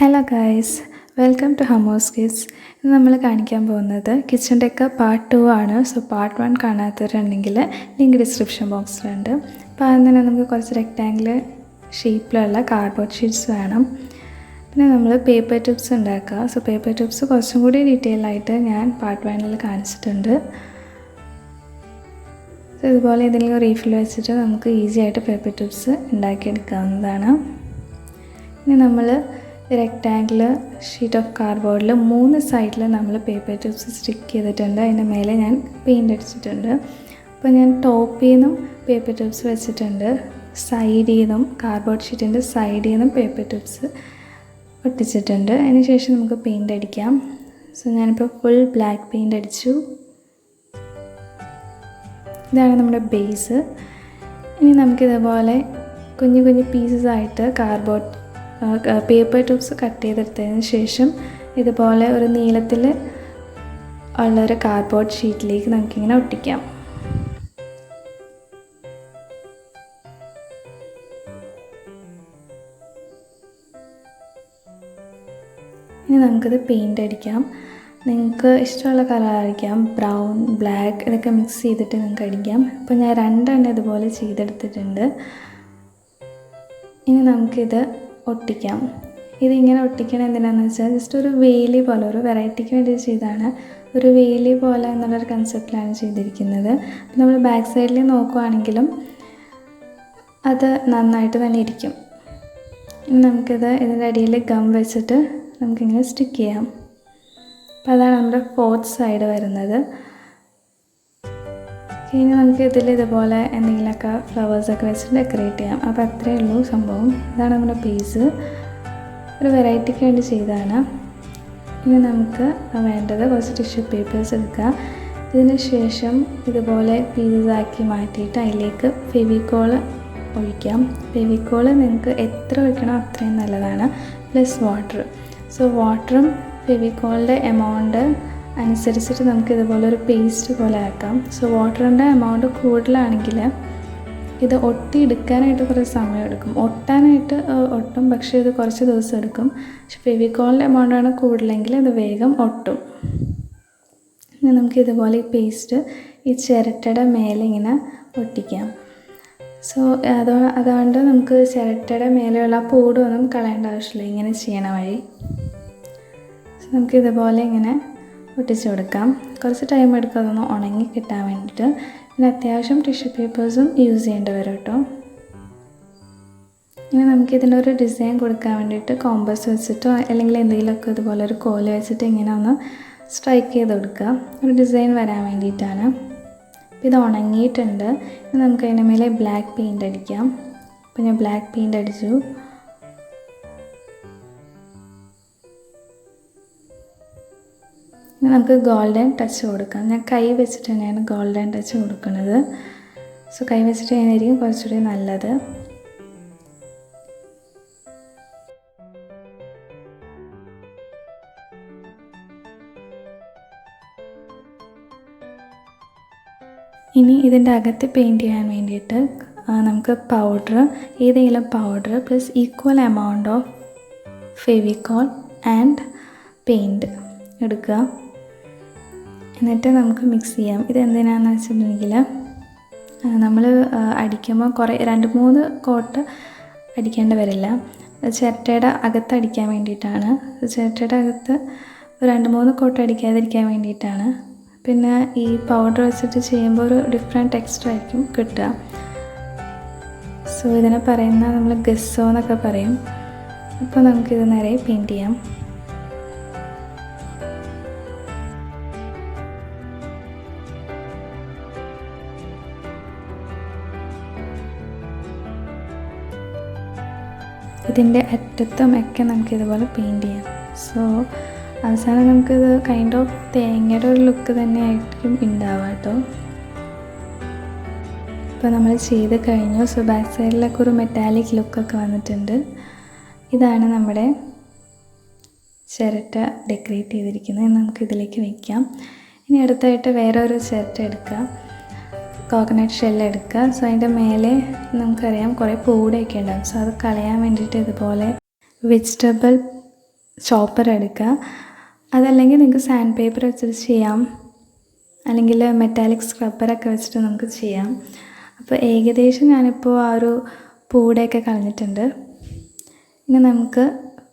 Hello guys, welcome to ഹമോസ് kids. ഇന്ന് നമ്മൾ കാണിക്കാൻ പോകുന്നത് കിച്ചൺ ഡെക്ക പാർട്ട് 2 ആണ്. സോ പാർട്ട് 1 കാണാത്തവരുണ്ടെങ്കിൽ ലിങ്ക് ഡിസ്ക്രിപ്ഷൻ ബോക്സിലുണ്ട്. അപ്പോൾ അതിന് തന്നെ നമുക്ക് കുറച്ച് റെക്റ്റാങ്കിൾ ഷേപ്പിലുള്ള കാർഡ്ബോർഡ് ഷീറ്റ്സ് വേണം. പിന്നെ നമ്മൾ പേപ്പർ ട്യൂബ്സ് ഉണ്ടാക്കുക. സോ പേപ്പർ ട്യൂബ്സ് കുറച്ചും കൂടി ഡീറ്റെയിൽ ആയിട്ട് ഞാൻ പാർട്ട് 1 കാണിച്ചിട്ടുണ്ട്. സോ ഇതുപോലെ ഏതെങ്കിലും റീഫിൽ വെച്ചിട്ട് നമുക്ക് ഈസി ആയിട്ട് പേപ്പർ ട്യൂബ്സ് ഉണ്ടാക്കിയെടുക്കാവുന്നതാണ്. ഇനി നമ്മൾ റെക്റ്റാങ്കിൾ ഷീറ്റ് ഓഫ് കാർഡ്ബോർഡിൽ 3 സൈഡിൽ നമ്മൾ പേപ്പർ ട്യൂബ്സ് സ്റ്റിക്ക് ചെയ്തിട്ടുണ്ട്. അതിൻ്റെ മേലെ ഞാൻ പെയിൻ്റ് അടിച്ചിട്ടുണ്ട്. അപ്പോൾ ഞാൻ ടോപ്പിൽ നിന്നും പേപ്പർ ട്യൂബ്സ് വെച്ചിട്ടുണ്ട്, സൈഡിൽ നിന്നും കാർഡ്ബോർഡ് ഷീറ്റിൻ്റെ സൈഡിൽ നിന്നും പേപ്പർ ട്യൂബ്സ് ഒട്ടിച്ചിട്ടുണ്ട്. അതിന് ശേഷം നമുക്ക് പെയിൻ്റ് അടിക്കാം. സോ ഞാനിപ്പോൾ ഫുൾ ബ്ലാക്ക് പെയിൻ്റ് അടിച്ചു. ഇതാണ് നമ്മുടെ ബേസ്. ഇനി നമുക്കിതുപോലെ കുഞ്ഞു കുഞ്ഞു പീസസ് ആയിട്ട് കാർഡ്ബോർഡ് പേപ്പർ ട്യൂബ്സ് കട്ട് ചെയ്തെടുത്തതിന് ശേഷം ഇതുപോലെ ഒരു നീളത്തിൽ ഉള്ളൊരു കാർഡ്ബോർഡ് ഷീറ്റിലേക്ക് നമുക്കിങ്ങനെ ഒട്ടിക്കാം. ഇനി നമുക്കിത് പെയിൻ്റ് അടിക്കാം. നിങ്ങൾക്ക് ഇഷ്ടമുള്ള കളർ അടിക്കാം, ബ്രൗൺ, ബ്ലാക്ക് ഇതൊക്കെ മിക്സ് ചെയ്തിട്ട് നിങ്ങൾക്ക് അടിക്കാം. അപ്പോൾ ഞാൻ 2 എണ്ണം ഇതുപോലെ ചെയ്തെടുത്തിട്ടുണ്ട്. ഇനി നമുക്കിത് ഒട്ടിക്കാം. ഇതിങ്ങനെ ഒട്ടിക്കണം എന്തിനാണെന്ന് വെച്ചാൽ ജസ്റ്റ് ഒരു വേലി പോലെ, ഒരു വെറൈറ്റിക്ക് വേണ്ടി ചെയ്താണ്. ഒരു വേലി പോലെ എന്നുള്ളൊരു കൺസെപ്റ്റിലാണ് ചെയ്തിരിക്കുന്നത്. അപ്പോൾ നമ്മൾ ബാക്ക് സൈഡിൽ നോക്കുവാണെങ്കിലും അത് നന്നായിട്ട് തന്നെ ഇരിക്കും. ഇനി നമുക്കിത് ഇതിൻ്റെ അടിയിൽ ഗം വെച്ചിട്ട് നമുക്കിങ്ങനെ സ്റ്റിക്ക് ചെയ്യാം. അപ്പോൾ അതാണ് നമ്മുടെ 4th സൈഡ് വരുന്നത്. ഇനി നമുക്ക് ഇതിൽ ഇതുപോലെ എന്തെങ്കിലുമൊക്കെ ഫ്ലവേഴ്സൊക്കെ വെച്ച് ഡെക്കറേറ്റ് ചെയ്യാം. അപ്പോൾ അത്രയേ ഉള്ളൂ സംഭവം. ഇതാണ് നമ്മുടെ പീസ്, ഒരു വെറൈറ്റിക്ക് വേണ്ടി ചെയ്തതാണ്. ഇനി നമുക്ക് വേണ്ടത് കുറച്ച് ടിഷ്യൂ പേപ്പേഴ്സ് എടുക്കുക. ഇതിന് ശേഷം ഇതുപോലെ പീസസാക്കി മാറ്റിയിട്ട് അതിലേക്ക് ഫെവിക്കോൾ ഒഴിക്കാം. ഫെവിക്കോൾ നിങ്ങൾക്ക് എത്ര ഒഴിക്കണോ അത്രയും നല്ലതാണ്, പ്ലസ് വാട്ടർ. സോ വാട്ടറും ഫെവിക്കോളിൻ്റെ എമൗണ്ട് അനുസരിച്ചിട്ട് നമുക്ക് ഇതുപോലെ ഒരു പേസ്റ്റ് പോലെ ആക്കാം. സോ വാട്ടറിൻ്റെ എമൗണ്ട് കൂടുതലാണെങ്കിൽ ഇത് ഒട്ടിയെടുക്കാനായിട്ട് കുറച്ച് സമയം എടുക്കും. ഒട്ടാനായിട്ട് ഒട്ടും, പക്ഷേ ഇത് കുറച്ച് ദിവസം എടുക്കും. പക്ഷെ ഫെവിക്കോളിൻ്റെ എമൗണ്ടാണ് കൂടുതലെങ്കിൽ ഇത് വേഗം ഒട്ടും. ഇനി നമുക്ക് ഇതുപോലെ ഈ പേസ്റ്റ് ഈ ചിരട്ടയുടെ മേലെ ഇങ്ങനെ ഒട്ടിക്കാം. സോ അതുകൊണ്ട് നമുക്ക് ചിരട്ടയുടെ മേലെയുള്ള പൂടൊന്നും കളയേണ്ട ആവശ്യമില്ല ഇങ്ങനെ ചെയ്യണ വഴി. സോ നമുക്ക് ഇതുപോലെ ഇങ്ങനെ ഒട്ടിച്ചു കൊടുക്കാം. കുറച്ച് ടൈം എടുക്കും അതൊന്ന് ഉണങ്ങി കിട്ടാൻ വേണ്ടിയിട്ട്. പിന്നെ അത്യാവശ്യം ടിഷ്യൂ പേപ്പേഴ്സും യൂസ് ചെയ്യേണ്ടി വരും കേട്ടോ. ഇനി നമുക്കിതിനൊരു ഡിസൈൻ കൊടുക്കാൻ വേണ്ടിയിട്ട് കോമ്പസ് വെച്ചിട്ടോ അല്ലെങ്കിൽ എന്തെങ്കിലുമൊക്കെ ഇതുപോലെ ഒരു കോല് വെച്ചിട്ട് ഇങ്ങനെ ഒന്ന് സ്ട്രൈക്ക് ചെയ്ത് കൊടുക്കുക, ഒരു ഡിസൈൻ വരാൻ വേണ്ടിയിട്ടാണ്. അപ്പോൾ ഇത് ഉണങ്ങിയിട്ടുണ്ട്. ഇനി നമുക്ക് അതിൻ്റെ മേലെ ബ്ലാക്ക് പെയിൻ്റ് അടിക്കാം. അപ്പോൾ ഞാൻ ബ്ലാക്ക് പെയിൻ്റ് അടിച്ചു. ഇനി നമുക്ക് ഗോൾഡൻ ടച്ച് കൊടുക്കാം. ഞാൻ കൈ വെച്ചിട്ട് തന്നെയാണ് ഗോൾഡൻ ടച്ച് കൊടുക്കുന്നത്. സോ കൈ വെച്ചിട്ട് തന്നെയായിരിക്കും കുറച്ചുകൂടി നല്ലത്. ഇനി ഇതിൻ്റെ അകത്ത് പെയിൻറ്റ് ചെയ്യാൻ വേണ്ടിയിട്ട് നമുക്ക് പൗഡർ, ഏതെങ്കിലും powder plus equal amount of Fevicol and paint എടുക്കുക. എന്നിട്ട് നമുക്ക് മിക്സ് ചെയ്യാം. ഇതെന്തിനാണെന്ന് വെച്ചിട്ടുണ്ടെങ്കിൽ നമ്മൾ അടിക്കുമ്പോൾ 2-3 കോട്ട് അടിക്കേണ്ടി വരില്ല. ചിരട്ടയുടെ അകത്ത് അടിക്കാൻ വേണ്ടിയിട്ടാണ്. ചിരട്ടയുടെ അകത്ത് 2-3 കോട്ട് അടിക്കാതിരിക്കാൻ വേണ്ടിയിട്ടാണ്. പിന്നെ ഈ പൗഡർ വെച്ചിട്ട് ചെയ്യുമ്പോൾ ഒരു ഡിഫറെൻറ്റ് ടെക്സ്ചർ ആയിരിക്കും കിട്ടുക. സോ ഇതിനെ പറയുന്ന നമ്മൾ ഗസ്സോ എന്നൊക്കെ പറയും. അപ്പോൾ നമുക്കിത് നേരെ പെയിൻറ്റ് ചെയ്യാം. ഇതിൻ്റെ അറ്റത്തും ഒക്കെ നമുക്കിതുപോലെ പെയിൻറ്റ് ചെയ്യാം. സോ അവസാനം നമുക്കിത് കൈൻഡ് ഓഫ് തേങ്ങയുടെ ഒരു ലുക്ക് തന്നെ ആയിരിക്കും ഉണ്ടാവുക കേട്ടോ. ഇപ്പോൾ നമ്മൾ ചെയ്ത് കഴിഞ്ഞു. സോ ബാക്ക് സൈഡിലൊക്കെ ഒരു മെറ്റാലിക് ലുക്കൊക്കെ വന്നിട്ടുണ്ട്. ഇതാണ് നമ്മുടെ ചിരട്ട ഡെക്കറേറ്റ് ചെയ്തിരിക്കുന്നത്. നമുക്കിതിലേക്ക് വയ്ക്കാം. ഇനി അടുത്തായിട്ട് വേറെ ഒരു ചിരട്ട എടുക്കുക, കോക്കനട്ട് ഷെല്ല് എടുക്കുക. സോ അതിൻ്റെ മേലെ നമുക്കറിയാം കുറേ പൂടയൊക്കെ ഉണ്ടാകും. സോ അത് കളയാൻ വേണ്ടിയിട്ട് ഇതുപോലെ വെജിറ്റബിൾ ചോപ്പർ എടുക്കുക. അതല്ലെങ്കിൽ നിങ്ങൾക്ക് സാൻഡ് പേപ്പർ വെച്ചിട്ട് ചെയ്യാം, അല്ലെങ്കിൽ മെറ്റാലിക് സ്ക്രബ്ബറൊക്കെ വെച്ചിട്ട് നമുക്ക് ചെയ്യാം. അപ്പോൾ ഏകദേശം ഞാനിപ്പോൾ ആ ഒരു പൂടെയൊക്കെ കളഞ്ഞിട്ടുണ്ട്. ഇനി നമുക്ക്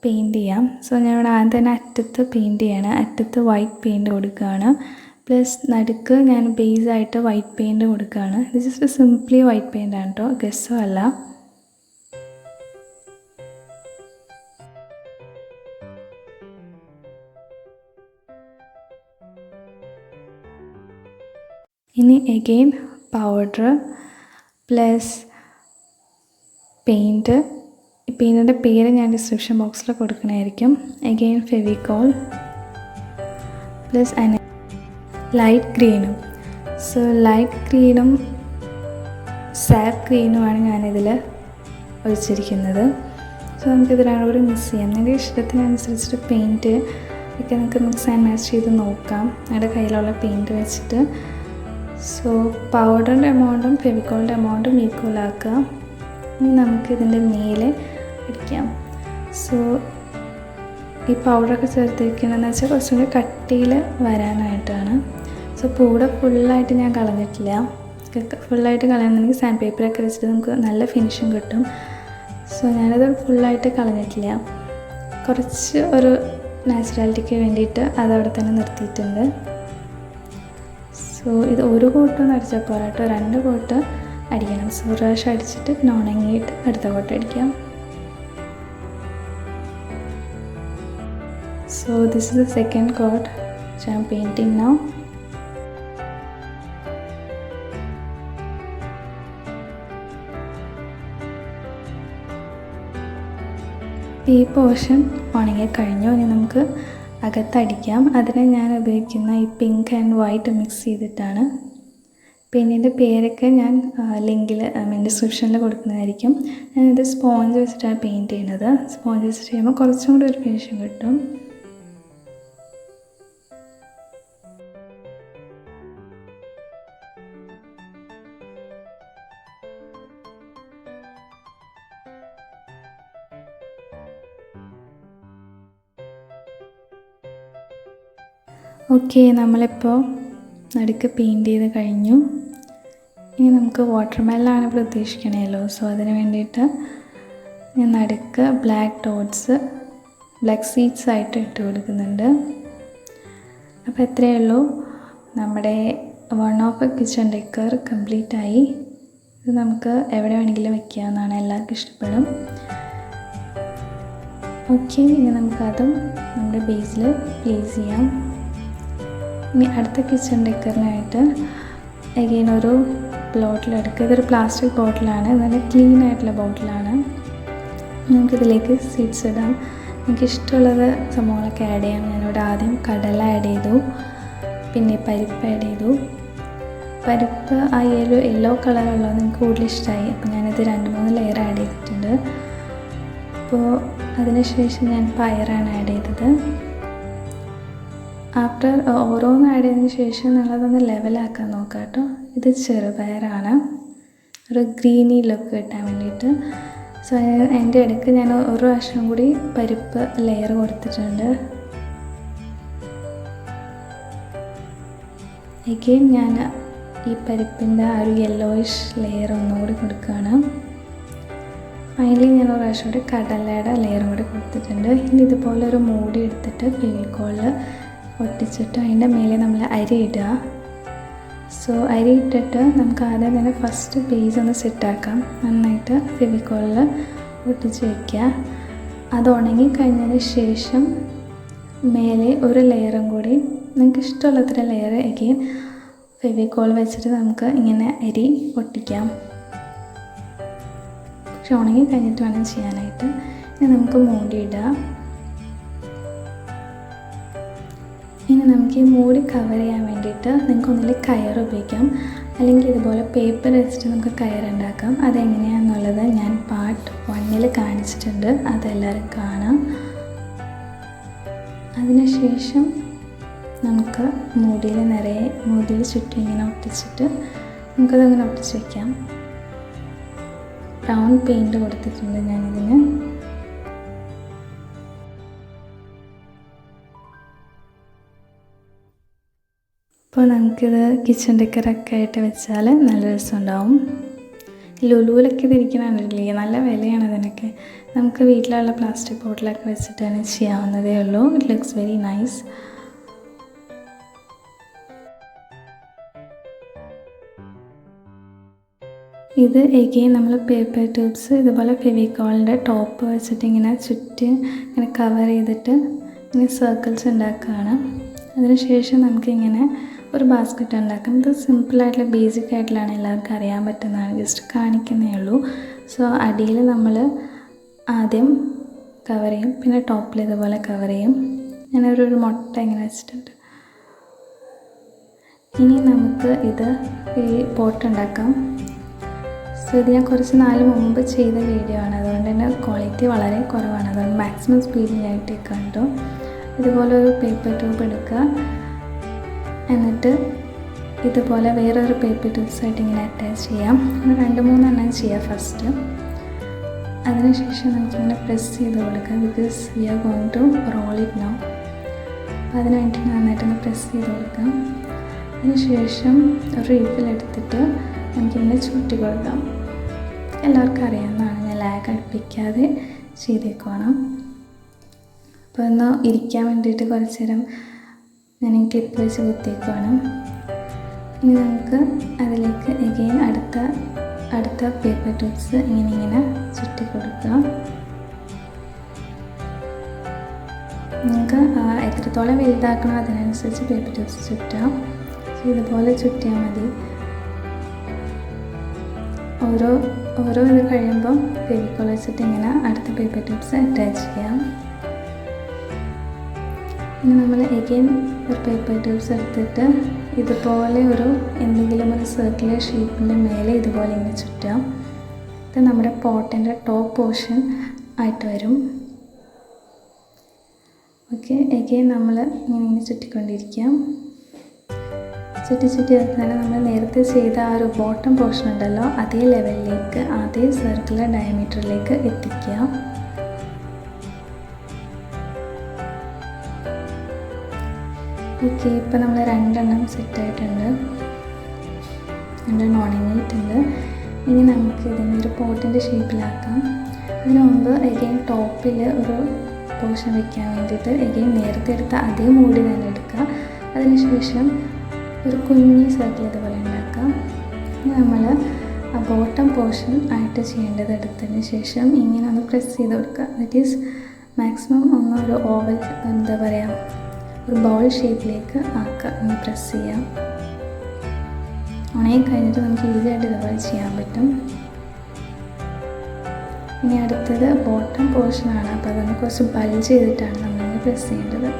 പെയിൻറ്റ് ചെയ്യാം. സോ ഞാനിവിടെ ആദ്യം തന്നെ അറ്റത്ത് പെയിൻറ്റ് ചെയ്യണം. അറ്റത്ത് വൈറ്റ് പെയിൻറ്റ് കൊടുക്കുകയാണ്. പ്ലസ് നടുക്ക് ഞാൻ ബേസായിട്ട് വൈറ്റ് പെയിൻറ്റ് കൊടുക്കുകയാണ്. ഇത് ജസ്റ്റ് സിംപ്ലി വൈറ്റ് പെയിൻ്റ് ആണ് കേട്ടോ, ഗസ്സോ അല്ല. ഇനി എഗെയിൻ പൗഡർ പ്ലസ് പെയിൻറ്റ്. ഈ പെയിൻറ്റിൻ്റെ പേര് ഞാൻ ഡിസ്ക്രിപ്ഷൻ ബോക്സിൽ കൊടുക്കണമായിരിക്കും. എഗെയിൻ ഫെവിക്കോൾ പ്ലസ് ലൈറ്റ് ഗ്രീനും. സോ ലൈറ്റ് ഗ്രീനും സാപ്പ് ഗ്രീനുമാണ് ഞാനിതിൽ ഒഴിച്ചിരിക്കുന്നത്. സോ നമുക്കിത് രണ്ടും കൂടി മിക്സ് ചെയ്യാം. നിങ്ങളുടെ ഇഷ്ടത്തിനനുസരിച്ചിട്ട് പെയിൻറ്റ് ഒക്കെ നമുക്ക് മിക്സ് ആൻഡ് മാച്ച് ചെയ്ത് നോക്കാം നിങ്ങളുടെ കയ്യിലുള്ള പെയിൻറ്റ് വെച്ചിട്ട്. സോ പൗഡറിൻ്റെ എമൗണ്ടും ഫെവിക്കോളിൻ്റെ എമൗണ്ടും ഈക്വൽ ആക്കുക. ഇനി നമുക്കിതിൻ്റെ മേലെ അടിക്കാം. സോ ഈ പൗഡറൊക്കെ ചേർത്തിരിക്കണമെന്ന് വെച്ചാൽ കുറച്ചും കൂടി കട്ടിയിൽ വരാനായിട്ടാണ്. സോ പൂടെ ഫുള്ളായിട്ട് ഞാൻ കളഞ്ഞിട്ടില്ല. ഫുള്ളായിട്ട് കളയുന്നുണ്ടെങ്കിൽ സാൻഡ് പേപ്പറൊക്കെ വെച്ചിട്ട് നമുക്ക് നല്ല ഫിനിഷിങ് കിട്ടും. സോ ഞാനത് ഫുള്ളായിട്ട് കളഞ്ഞിട്ടില്ല. കുറച്ച് ഒരു നാച്ചുറാലിറ്റിക്ക് വേണ്ടിയിട്ട് അതവിടെ തന്നെ നിർത്തിയിട്ടുണ്ട്. സോ ഇത് ഒരു കോട്ടൊന്നും അടിച്ചാൽ പോരാട്ടോ, 2 കോട്ട് അടിക്കണം. സോ ഒരു പ്രാവശ്യം അടിച്ചിട്ട് പിന്നെ ഉണങ്ങിയിട്ട് അടുത്ത കോട്ട് അടിക്കാം. So this is the second coat which I am painting now. ഈ പോർഷൻ ഉണങ്ങിക്കഴിഞ്ഞു. ഇനി നമുക്ക് അകത്തടിക്കാം. അതിന് ഞാൻ ഉപയോഗിക്കുന്ന ഈ പിങ്ക് ആൻഡ് വൈറ്റ് മിക്സ് ചെയ്തിട്ടാണ്. പെയിൻറ്റിൻ്റെ പേരൊക്കെ ഞാൻ ലിങ്കിൽ ഡിസ്ക്രിപ്ഷനിൽ കൊടുക്കുന്നതായിരിക്കും. ഞാനിത് സ്പോഞ്ച് വെച്ചിട്ടാണ് പെയിൻറ്റ് ചെയ്യുന്നത്. സ്പോഞ്ച് വെച്ചിട്ട് ചെയ്യുമ്പോൾ കുറച്ചും കൂടി ഒരു ഫിനിഷിങ് കിട്ടും. ഓക്കെ, നമ്മളിപ്പോൾ നടുക്ക് പെയിൻറ്റ് ചെയ്ത് കഴിഞ്ഞു. ഇനി നമുക്ക് വാട്ടർമെലനാണ് ഇവിടെ ഉദ്ദേശിക്കണമല്ലോ. സോ അതിന് വേണ്ടിയിട്ട് ഞാൻ നടുക്ക് ബ്ലാക്ക് ഡോട്ട്സ്, ബ്ലാക്ക് സീഡ്സ് ആയിട്ട് ഇട്ട് കൊടുക്കുന്നുണ്ട്. അപ്പോൾ എത്രയേ ഉള്ളൂ, നമ്മുടെ one of a kitchen decor complete ആയി. ഇത് നമുക്ക് എവിടെ വേണമെങ്കിലും വെക്കാമെന്നാണ്, എല്ലാവർക്കും ഇഷ്ടപ്പെടും. ഓക്കെ, ഇനി നമുക്കതും നമ്മുടെ ബേസിൽ പ്ലേസ് ചെയ്യാം. ഇനി അടുത്ത കിച്ചൺ ഡെക്കറിനായിട്ട് അഗെയിൻ ഒരു ബോട്ടിലെടുക്കുക. ഇതൊരു പ്ലാസ്റ്റിക് ബോട്ടിലാണ്, നല്ല ക്ലീൻ ആയിട്ടുള്ള ബോട്ടിലാണ്. നമുക്കിതിലേക്ക് സീഡ്സ് ഇടാം. എനിക്ക് ഇഷ്ടമുള്ളത് സംഭവങ്ങളൊക്കെ ആഡ് ചെയ്യാം. ഞാനിവിടെ ആദ്യം കടല ആഡ് ചെയ്തു, പിന്നെ പരിപ്പ് ആഡ് ചെയ്തു. പരിപ്പ് ആ യെല്ലോ കളറുള്ളത് എനിക്ക് കൂടുതൽ ഇഷ്ടമായി. അപ്പോൾ ഞാനിത് 2-3 ലെയർ ആഡ് ചെയ്തിട്ടുണ്ട്. അപ്പോൾ അതിനുശേഷം ഞാൻ പയറാണ് ആഡ് ചെയ്തത്. ആഫ്റ്റർ ഓരോന്ന് ആഡ് ചെയ്തതിന് ശേഷം നിങ്ങളതൊന്ന് ലെവലാക്കാൻ നോക്കാം കേട്ടോ. ഇത് ചെറുപയറാണ്, ഒരു ഗ്രീനി ലുക്ക് കിട്ടാൻ വേണ്ടിയിട്ട്. സോ അതിൻ്റെ ഇടയ്ക്ക് ഞാൻ ഒരു പ്രാവശ്യം കൂടി പരിപ്പ് ലെയർ കൊടുത്തിട്ടുണ്ട്. എഗെയിൻ ഞാൻ ഈ പരിപ്പിൻ്റെ ആ ഒരു യെല്ലോയിഷ് ലെയർ ഒന്നുകൂടി കൊടുക്കുകയാണ്. ഫൈനലി ഞാൻ ഒരു പ്രാവശ്യം കൂടി കടലയുടെ ലെയറും കൂടി കൊടുത്തിട്ടുണ്ട്. ഇനി ഇതുപോലെ ഒരു മൂടി എടുത്തിട്ട് ഫെവിക്കോളിൽ ഒട്ടിച്ചിട്ട് അതിൻ്റെ മേലെ നമ്മൾ അരി ഇടുക. സോ അരി ഇട്ടിട്ട് നമുക്ക് ആദ്യം തന്നെ ഫസ്റ്റ് ബേസ് ഒന്ന് സെറ്റാക്കാം. നന്നായിട്ട് ഫെവിക്കോളിൽ ഒട്ടിച്ച് വയ്ക്കുക. അത് ഉണങ്ങി കഴിഞ്ഞതിന് ശേഷം മേലെ ഒരു ലെയറും കൂടി നിങ്ങൾക്ക് ഇഷ്ടമുള്ളത്ര ലെയർ അഗെയിൻ ഫെവിക്കോൾ വെച്ചിട്ട് നമുക്ക് ഇങ്ങനെ അരി ഒട്ടിക്കാം. പക്ഷെ ഉണങ്ങി കഴിഞ്ഞിട്ട് വേണം ചെയ്യാനായിട്ട്. ഇനി നമുക്ക് മൂടിയിടുക. ഇനി നമുക്ക് ഈ മൂടി കവർ ചെയ്യാൻ വേണ്ടിയിട്ട് നിങ്ങൾക്ക് ഒന്നിൽ കയർ ഉപയോഗിക്കാം, അല്ലെങ്കിൽ ഇതുപോലെ പേപ്പർ വെച്ചിട്ട് നമുക്ക് കയറുണ്ടാക്കാം. അതെങ്ങനെയാണെന്നുള്ളത് ഞാൻ പാർട്ട് 1 കാണിച്ചിട്ടുണ്ട്, അതെല്ലാവരും കാണാം. അതിനുശേഷം നമുക്ക് മൂടിയിൽ ചുറ്റും ഇങ്ങനെ ഒട്ടിച്ചിട്ട് നമുക്കതങ്ങനെ ഒട്ടിച്ച് വയ്ക്കാം. ബ്രൗൺ പെയിൻറ്റ് കൊടുത്തിട്ടുണ്ട് ഞാനിതിന്. അപ്പോൾ നമുക്കിത് കിച്ചൺ ഡെക്കറൊക്കെ ആയിട്ട് വെച്ചാൽ നല്ല രസമുണ്ടാവും. ലുലുവിലൊക്കെ ഇതിരിക്കുന്ന കണ്ടിട്ടില്ലേ, നല്ല വിലയാണ് അതിനൊക്കെ. നമുക്ക് വീട്ടിലുള്ള പ്ലാസ്റ്റിക് ബോട്ടിലൊക്കെ വെച്ചിട്ട് തന്നെ ചെയ്യാവുന്നതേ ഉള്ളൂ. It looks very nice. ഇത് എഗെയിൻ നമ്മൾ പേപ്പർ ട്യൂബ്സ് ഇതുപോലെ ഫെവിക്കോളിൻ്റെ ടോപ്പ് വെച്ചിട്ട് ഇങ്ങനെ ചുറ്റി ഇങ്ങനെ കവർ ചെയ്തിട്ട് ഇങ്ങനെ സർക്കിൾസ് ഉണ്ടാക്കുകയാണ്. അതിനുശേഷം നമുക്കിങ്ങനെ ഒരു ബാസ്ക്കറ്റ് ഉണ്ടാക്കാം. ഇത് സിമ്പിളായിട്ടുള്ള ബേസിക് ആയിട്ടുള്ളതാണ്, എല്ലാവർക്കും അറിയാൻ പറ്റുന്നതാണ്, ജസ്റ്റ് കാണിക്കുന്നേ ഉള്ളൂ. സോ അടിയിൽ നമ്മൾ ആദ്യം കവർ ചെയ്യും, പിന്നെ ടോപ്പിൽ ഇതുപോലെ കവർ ചെയ്യും. ഞാൻ ഒരു മുട്ട ഇങ്ങനെ വെച്ചിട്ടുണ്ട്. ഇനി നമുക്ക് ഇത് ഈ പോട്ട് ഉണ്ടാക്കാം. സോ ഇത് ഞാൻ കുറച്ച് നാൾ മുമ്പ് ചെയ്ത വീഡിയോ ആണ്, അതുകൊണ്ട് തന്നെ ക്വാളിറ്റി വളരെ കുറവാണ്. അതുകൊണ്ട് മാക്സിമം സ്പീഡിലായിട്ട് കണ്ടു. ഇതുപോലെ ഒരു പേപ്പർ ട്യൂബ് എടുക്കുക, എന്നിട്ട് ഇതുപോലെ വേറൊരു പേപ്പർ ട്യൂബ്സായിട്ട് ഇങ്ങനെ അറ്റാച്ച് ചെയ്യാം. 2-3 എണ്ണം ചെയ്യാം ഫസ്റ്റ്. അതിനുശേഷം നമുക്കിങ്ങനെ പ്രസ് ചെയ്ത് കൊടുക്കാം, because we are going to roll it now. അപ്പോൾ അതിന് വേണ്ടി നന്നായിട്ടൊന്ന് പ്രസ് ചെയ്ത് കൊടുക്കാം. അതിനുശേഷം ഒരു റീഫിലെടുത്തിട്ട് നമുക്കിങ്ങനെ ചുറ്റി കൊടുക്കാം. എല്ലാവർക്കും അറിയാവുന്നതാണ്, ഞാൻ ലാഗ് അടുപ്പിക്കാതെ ചെയ്തേക്കുവാണ്. അപ്പോൾ ഒന്ന് ഇരിക്കാൻ വേണ്ടിയിട്ട് കുറച്ച് നേരം ഞാൻ ഈ ക്ലിപ്പ് വെച്ച് കുത്തിയേക്കുവാണ്. ഇനി നമുക്ക് അതിലേക്ക് എഗെയിൻ അടുത്ത പേപ്പർ ട്യൂബ്സ് ഇങ്ങനെ ചുറ്റി കൊടുക്കുക. നിങ്ങൾക്ക് എത്രത്തോളം വലുതാക്കണോ അതിനനുസരിച്ച് പേപ്പർ ട്യൂബ്സ് ചുറ്റാം. ഇതുപോലെ ചുറ്റിയാൽ മതി. ഓരോ ഇത് കഴിയുമ്പം ഫെവിക്കോൾ വെച്ചിട്ട് ഇങ്ങനെ അടുത്ത പേപ്പർ ട്യൂബ്സ് അറ്റാച്ച് ചെയ്യാം. ഇനി നമ്മൾ എഗെയിൻ ഒരു പേപ്പർ ട്യൂബ്സ് എടുത്തിട്ട് ഇതുപോലെ എന്തെങ്കിലും ഒരു സർക്കുലർ ഷേപ്പിൻ്റെ മേലെ ഇതുപോലെ ഇങ്ങനെ ചുറ്റാം. ഇത് നമ്മുടെ പോട്ടിൻ്റെ ടോപ്പ് പോർഷൻ ആയിട്ട് വരും. ഓക്കെ, എഗെയിൻ നമ്മൾ ഇങ്ങനെ ചുറ്റിക്കൊണ്ടിരിക്കാം. ചുറ്റി തന്നെ നമ്മൾ നേരത്തെ ചെയ്ത ആ ഒരു ബോട്ടം പോർഷൻ ഉണ്ടല്ലോ, അതേ ലെവലിലേക്ക് അതേ സർക്കുലർ ഡയമീറ്ററിലേക്ക് എത്തിക്കുക. ഓക്കെ, ഇപ്പോൾ നമ്മൾ 2 എണ്ണം സെറ്റായിട്ടുണ്ട്, 2 ഉണങ്ങിയിട്ടുണ്ട്. ഇനി നമുക്ക് ഇതിനൊരു പോട്ടിൻ്റെ ഷേപ്പിലാക്കാം. അതിന് മുമ്പ് എഗെയിൻ ടോപ്പിൽ ഒരു പോർഷൻ വയ്ക്കാൻ വേണ്ടിയിട്ട് എഗെയിൻ നേരത്തെ എടുത്ത അതേ മൂടി തന്നെ എടുക്കുക. അതിനുശേഷം ഒരു കുഞ്ഞി സർക്കിൾ ഇതുപോലെ ഉണ്ടാക്കാം. നമ്മൾ ആ ബോട്ടം പോർഷൻ ആയിട്ട് ചെയ്യേണ്ടത് എടുത്തതിന് ശേഷം ഇങ്ങനെ ഒന്ന് പ്രസ് ചെയ്ത് കൊടുക്കുക. ദറ്റ് ഈസ് മാക്സിമം ഒരു ഓവൽ ഒരു ബൗൾ ഷേപ്പിലേക്ക് ആക്കുക. ഒന്ന് പ്രസ് ചെയ്യാം. ഉണങ്ങി കഴിഞ്ഞിട്ട് നമുക്ക് ഈസിയായിട്ട് ഇതുപോലെ ചെയ്യാൻ പറ്റും. ഇനി അടുത്തത് ബോട്ടം പോർഷനാണ്, അപ്പോൾ അതൊന്ന് കുറച്ച് ബൾജ് ചെയ്തിട്ടാണ് നമ്മളിങ്ങനെ പ്രസ് ചെയ്യേണ്ടത്.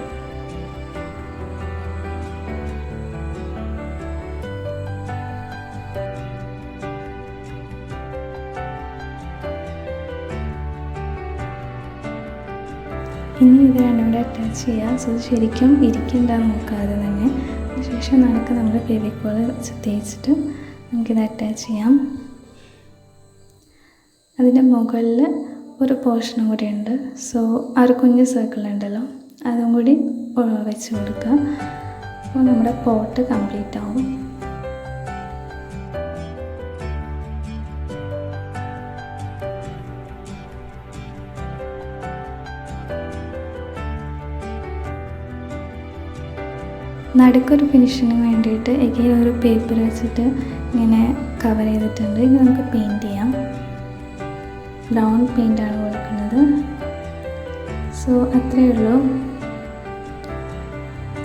ഇനി ഇത് രണ്ടും കൂടെ അറ്റാച്ച് ചെയ്യുക. സോ ശരിക്കും ഇരിക്കണ്ടെന്ന് നോക്കാതെ തന്നെ. അതിനുശേഷം നമുക്ക് നമ്മൾ ഫെവിക്കോൾ വെച്ച് തേച്ചിട്ട് നമുക്കിത് അറ്റാച്ച് ചെയ്യാം. അതിൻ്റെ മുകളിൽ ഒരു പോർഷനും കൂടി ഉണ്ട്. സോ ആ ഒരു കുഞ്ഞ് സർക്കിൾ ഉണ്ടല്ലോ, അതും കൂടി വെച്ച് കൊടുക്കുക. അപ്പോൾ നമ്മുടെ പോട്ട് കംപ്ലീറ്റ് ആവും. നടുക്കൊരു ഫിനിഷിന് വേണ്ടിയിട്ട് എഗെയിൻ ഒരു പേപ്പർ വെച്ചിട്ട് ഇങ്ങനെ കവർ ചെയ്തിട്ടുണ്ട്. ഇനി നമുക്ക് പെയിൻറ്റ് ചെയ്യാം. ബ്രൗൺ പെയിൻ്റാണ് കൊടുക്കുന്നത്. സോ അത്രയേ ഉള്ളൂ,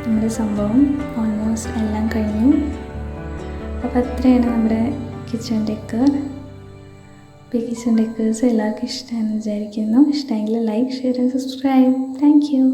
നമ്മുടെ സംഭവം ഓൾമോസ്റ്റ് എല്ലാം കഴിഞ്ഞു. അപ്പോൾ അത്രയാണ് നമ്മുടെ കിച്ചൺ ഡെക്കർ. അപ്പോൾ ഈ കിച്ചൺ ഡെക്കേഴ്സ് എല്ലാവർക്കും ഇഷ്ടമാണെന്ന് വിചാരിക്കുന്നു. ഇഷ്ടമെങ്കിൽ like, share and subscribe. Thank you.